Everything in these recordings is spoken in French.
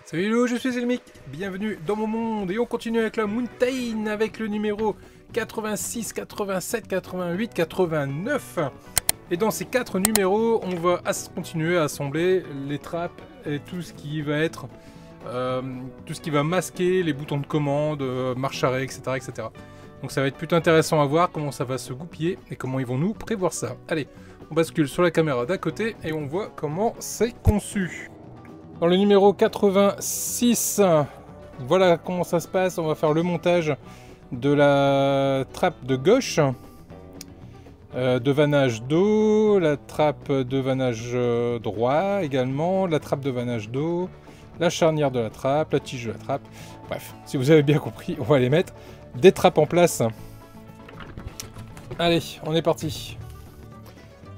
Salut hello, je suis Elmic, bienvenue dans mon monde et on continue avec la Mountain avec le numéro 86, 87, 88, 89. Et dans ces 4 numéros, on va continuer à assembler les trappes et tout ce qui va être, tout ce qui va masquer les boutons de commande, marche arrêt, etc., etc. Donc ça va être plutôt intéressant à voir comment ça va se goupiller et comment ils vont nous prévoir ça. Allez, on bascule sur la caméra d'à côté et on voit comment c'est conçu. Dans le numéro 86, voilà comment ça se passe. On va faire le montage de la trappe de gauche, de vannage d'eau, la trappe de vannage droit également, la trappe de vannage d'eau, la charnière de la trappe, la tige de la trappe. Bref, si vous avez bien compris, on va les mettre des trappes en place. Allez, on est parti.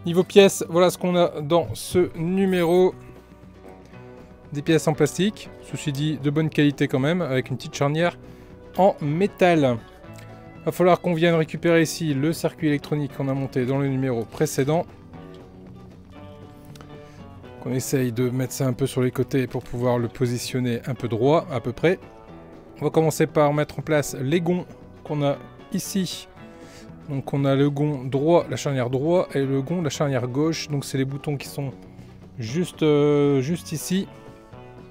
Niveau pièces, voilà ce qu'on a dans ce numéro. Des pièces en plastique, ceci dit de bonne qualité quand même, avec une petite charnière en métal. Il va falloir qu'on vienne récupérer ici le circuit électronique qu'on a monté dans le numéro précédent. Qu'on essaye de mettre ça un peu sur les côtés pour pouvoir le positionner un peu droit à peu près. On va commencer par mettre en place les gonds qu'on a ici. Donc on a le gond droit, la charnière droit, et le gond, la charnière gauche. Donc c'est les boutons qui sont juste ici.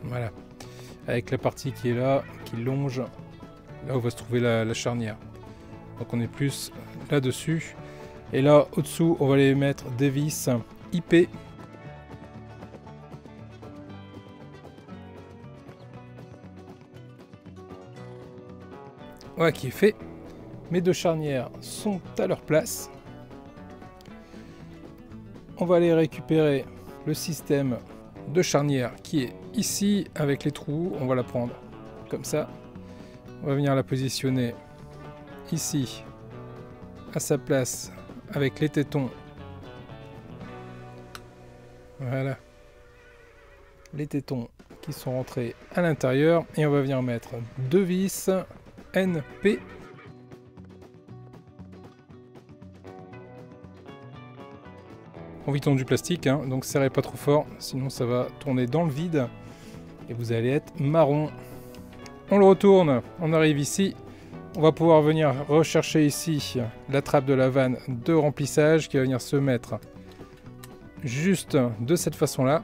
Voilà, avec la partie qui est là, qui longe, là où va se trouver la charnière. Donc on est plus là-dessus. Et là, au-dessous, on va les mettre des vis IP. Voilà qui est fait. Mes deux charnières sont à leur place. On va aller récupérer le système de charnière qui est ici avec les trous. On va la prendre comme ça. On va venir la positionner ici à sa place avec les tétons. Voilà. Les tétons qui sont rentrés à l'intérieur. Et on va venir mettre deux vis NP. Enviton du plastique, hein, donc serrez pas trop fort, sinon ça va tourner dans le vide et vous allez être marron. On le retourne, on arrive ici, on va pouvoir venir rechercher ici la trappe de la vanne de remplissage qui va venir se mettre juste de cette façon-là.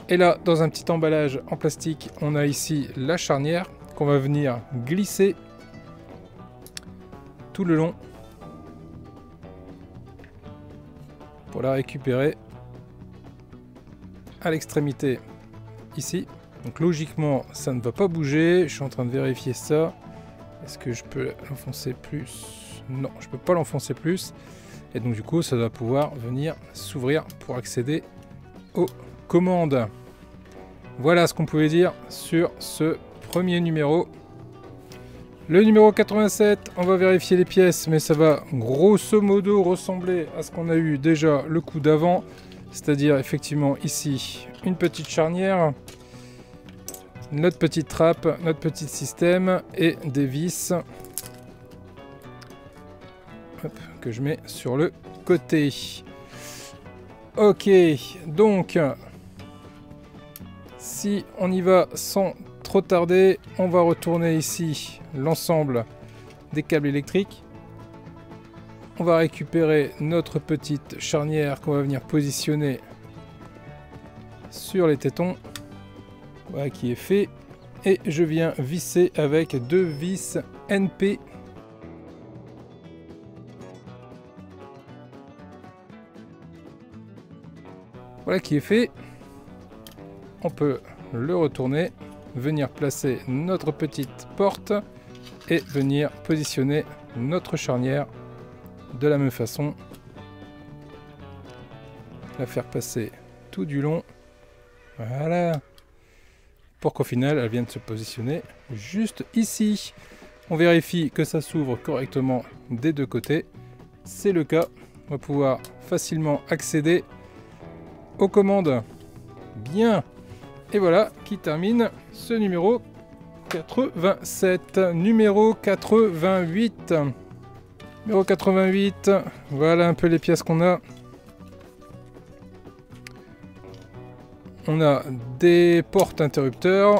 Et là, dans un petit emballage en plastique, on a ici la charnière qu'on va venir glisser tout le long. Pour la récupérer à l'extrémité ici. Donc logiquement ça ne va pas bouger. Je suis en train de vérifier ça. Est-ce que je peux l'enfoncer plus? Non, je peux pas l'enfoncer plus. Et donc du coup ça va pouvoir venir s'ouvrir pour accéder aux commandes. Voilà ce qu'on pouvait dire sur ce premier numéro. Le numéro 87, on va vérifier les pièces, mais ça va grosso modo ressembler à ce qu'on a eu déjà le coup d'avant. C'est-à-dire effectivement ici, une petite charnière, notre petite trappe, notre petit système et des vis que je mets sur le côté. Ok, donc si on y va sans trop tarder, on va retourner ici l'ensemble des câbles électriques. On va récupérer notre petite charnière qu'on va venir positionner sur les tétons. Voilà qui est fait. Et je viens visser avec deux vis NP. Voilà qui est fait. On peut le retourner, venir placer notre petite porte et venir positionner notre charnière de la même façon, la faire passer tout du long, voilà, pour qu'au final elle vienne se positionner juste ici. On vérifie que ça s'ouvre correctement des deux côtés, c'est le cas. On va pouvoir facilement accéder aux commandes. Bien. Et voilà qui termine ce numéro 87. Numéro 88. Numéro 88. Voilà un peu les pièces qu'on a. On a des portes interrupteurs.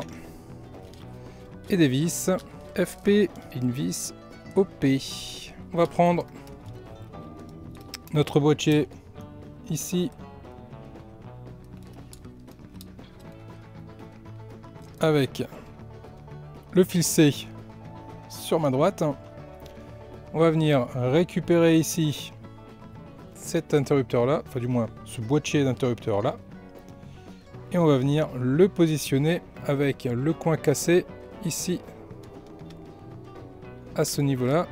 et des vis. FP, une vis, OP. On va prendre notre boîtier ici. Avec le fil C sur ma droite. On va venir récupérer ici cet interrupteur là, enfin du moins ce boîtier d'interrupteur là. Et on va venir le positionner avec le coin cassé ici à ce niveau là.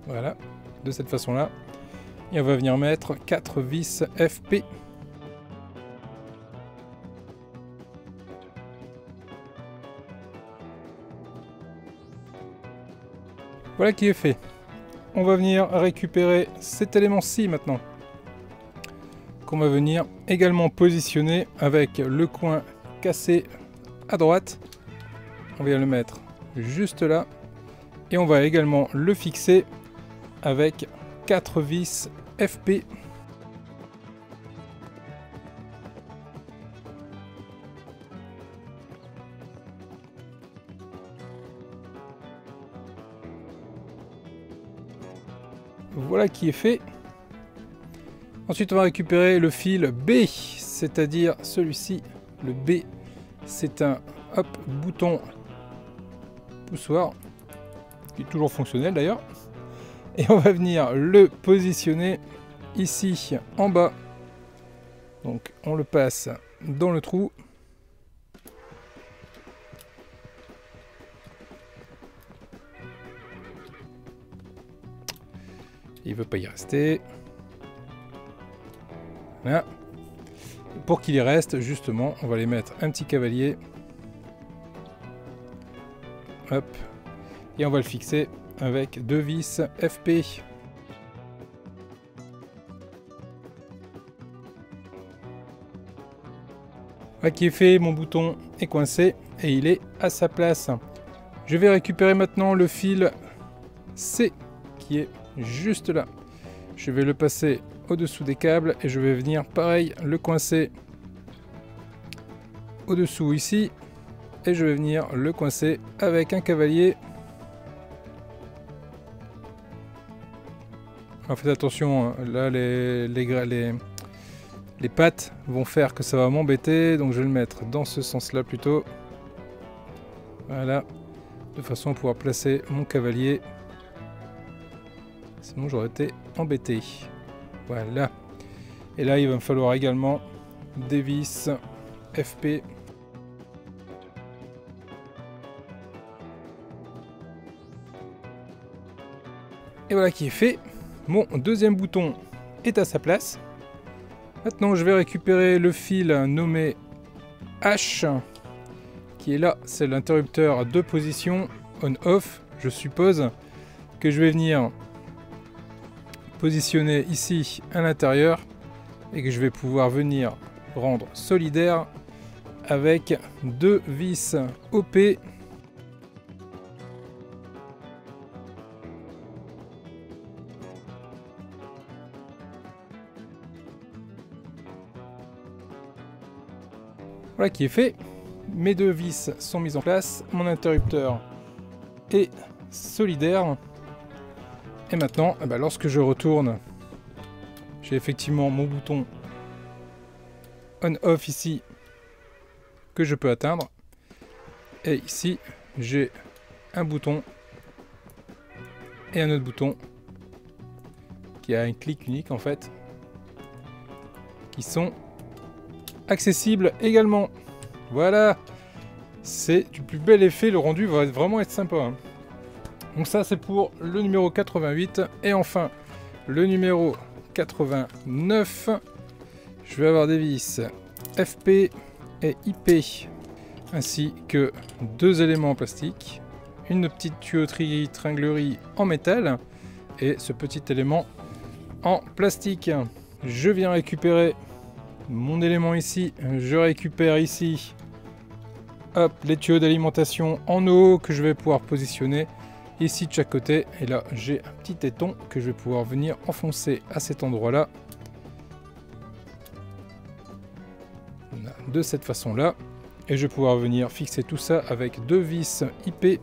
Voilà, de cette façon là. Et on va venir mettre 4 vis FP. Voilà qui est fait. On va venir récupérer cet élément-ci maintenant, qu'on va venir également positionner avec le coin cassé à droite. On va le mettre juste là. Et on va également le fixer avec 4 vis FP. Voilà qui est fait. Ensuite, on va récupérer le fil B, c'est-à-dire celui-ci. Le B, c'est un bouton poussoir, qui est toujours fonctionnel d'ailleurs. Et on va venir le positionner ici en bas. Donc on le passe dans le trou. Il veut pas y rester. Voilà. Pour qu'il y reste, justement, on va les mettre un petit cavalier. Hop. Et on va le fixer avec 2 vis FP. Voilà qui est fait, mon bouton est coincé et il est à sa place. Je vais récupérer maintenant le fil C qui est juste là. Je vais le passer au-dessous des câbles et je vais venir pareil le coincer au-dessous ici et je vais venir le coincer avec un cavalier. Alors faites attention, là les pattes vont faire que ça va m'embêter, donc je vais le mettre dans ce sens là plutôt. Voilà, de façon à pouvoir placer mon cavalier. Sinon j'aurais été embêté. Voilà. Et là il va me falloir également des vis FP. Et voilà qui est fait. Mon deuxième bouton est à sa place. Maintenant je vais récupérer le fil nommé H qui est là. C'est l'interrupteur de position on-off. Je suppose que je vais venir positionner ici à l'intérieur et que je vais pouvoir venir rendre solidaire avec 2 vis OP. Voilà qui est fait. Mes 2 vis sont mises en place. Mon interrupteur est solidaire. Et maintenant, lorsque je retourne, j'ai effectivement mon bouton on-off ici que je peux atteindre. Et ici, j'ai un bouton et un autre bouton qui a un clic unique en fait, qui sont accessibles également. Voilà, c'est du plus bel effet, le rendu va vraiment être sympa, hein. Donc ça c'est pour le numéro 88 et enfin le numéro 89. Je vais avoir des vis FP et IP ainsi que 2 éléments en plastique, une petite tuyauterie tringlerie en métal et ce petit élément en plastique. Je viens récupérer mon élément ici, je récupère ici hop, les tuyaux d'alimentation en eau que je vais pouvoir positionner ici de chaque côté, et là j'ai un petit éton que je vais pouvoir venir enfoncer à cet endroit là de cette façon là. Et je vais pouvoir venir fixer tout ça avec 2 vis IP.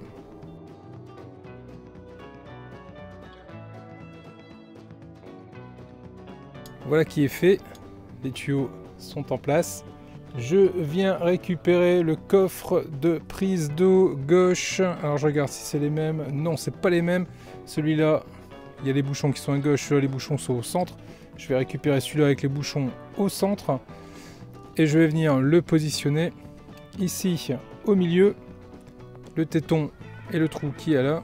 Voilà qui est fait. Les tuyaux sont en place. Je viens récupérer le coffre de prise d'eau gauche. Alors je regarde si c'est les mêmes. Non, c'est pas les mêmes. Celui-là, il y a les bouchons qui sont à gauche, les bouchons sont au centre. Je vais récupérer celui-là avec les bouchons au centre. Et je vais venir le positionner ici au milieu. Le téton et le trou qui est là.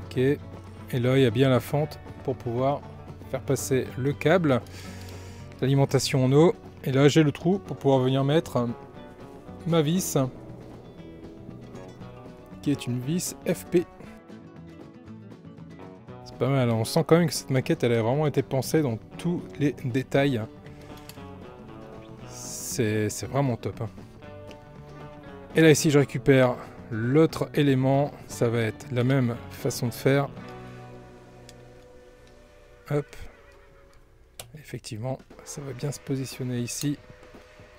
Ok. Et là, il y a bien la fente pour pouvoir faire passer le câble, l'alimentation en eau. Et là, j'ai le trou pour pouvoir venir mettre ma vis, qui est une vis FP. C'est pas mal, on sent quand même que cette maquette, elle a vraiment été pensée dans tous les détails. C'est vraiment top. Et là, ici, je récupère l'autre élément. Ça va être la même façon de faire. Hop. Effectivement, ça va bien se positionner ici.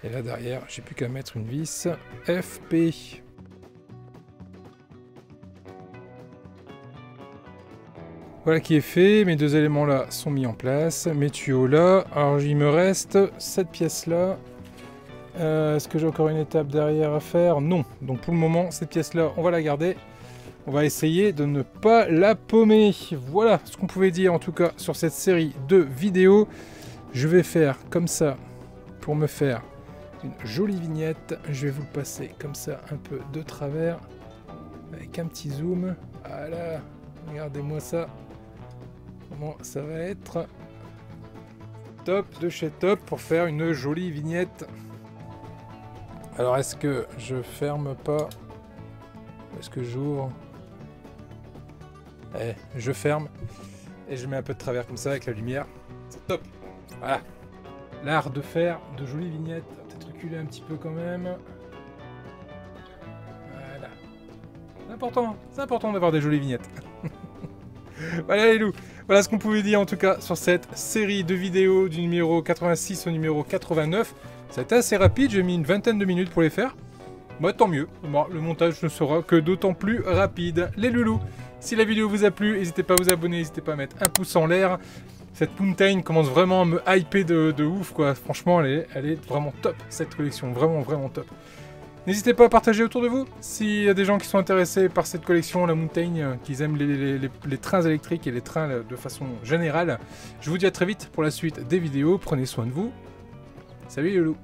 Et là derrière, j'ai plus qu'à mettre une vis FP. Voilà qui est fait. Mes 2 éléments là sont mis en place. Mes tuyaux là. Alors il me reste cette pièce là. Est-ce que j'ai encore une étape derrière à faire? Non. Donc pour le moment, cette pièce là, on va la garder. On va essayer de ne pas la paumer. Voilà ce qu'on pouvait dire en tout cas sur cette série de vidéos. Je vais faire comme ça pour me faire une jolie vignette. Je vais vous le passer comme ça un peu de travers avec un petit zoom. Voilà, regardez-moi ça. Comment ça va être top de chez top pour faire une jolie vignette. Alors est-ce que je ferme pas? Est-ce que j'ouvre? Je ferme et je mets un peu de travers comme ça avec la lumière. C'est top. Voilà. L'art de faire de jolies vignettes. On va peut-être reculer un petit peu quand même. Voilà. C'est important d'avoir des jolies vignettes. Voilà les loups. Voilà ce qu'on pouvait dire en tout cas sur cette série de vidéos du numéro 86 au numéro 89. C'était assez rapide, j'ai mis une vingtaine de minutes pour les faire. Bah tant mieux, bon, le montage ne sera que d'autant plus rapide. Les loulous, si la vidéo vous a plu, n'hésitez pas à vous abonner, n'hésitez pas à mettre un pouce en l'air. Cette Mountain commence vraiment à me hyper de ouf quoi. Franchement elle est vraiment top cette collection, vraiment top. N'hésitez pas à partager autour de vous s'il y a des gens qui sont intéressés par cette collection, la Mountain, qui aiment les trains électriques et les trains de façon générale. Je vous dis à très vite pour la suite des vidéos, prenez soin de vous. Salut les loulous.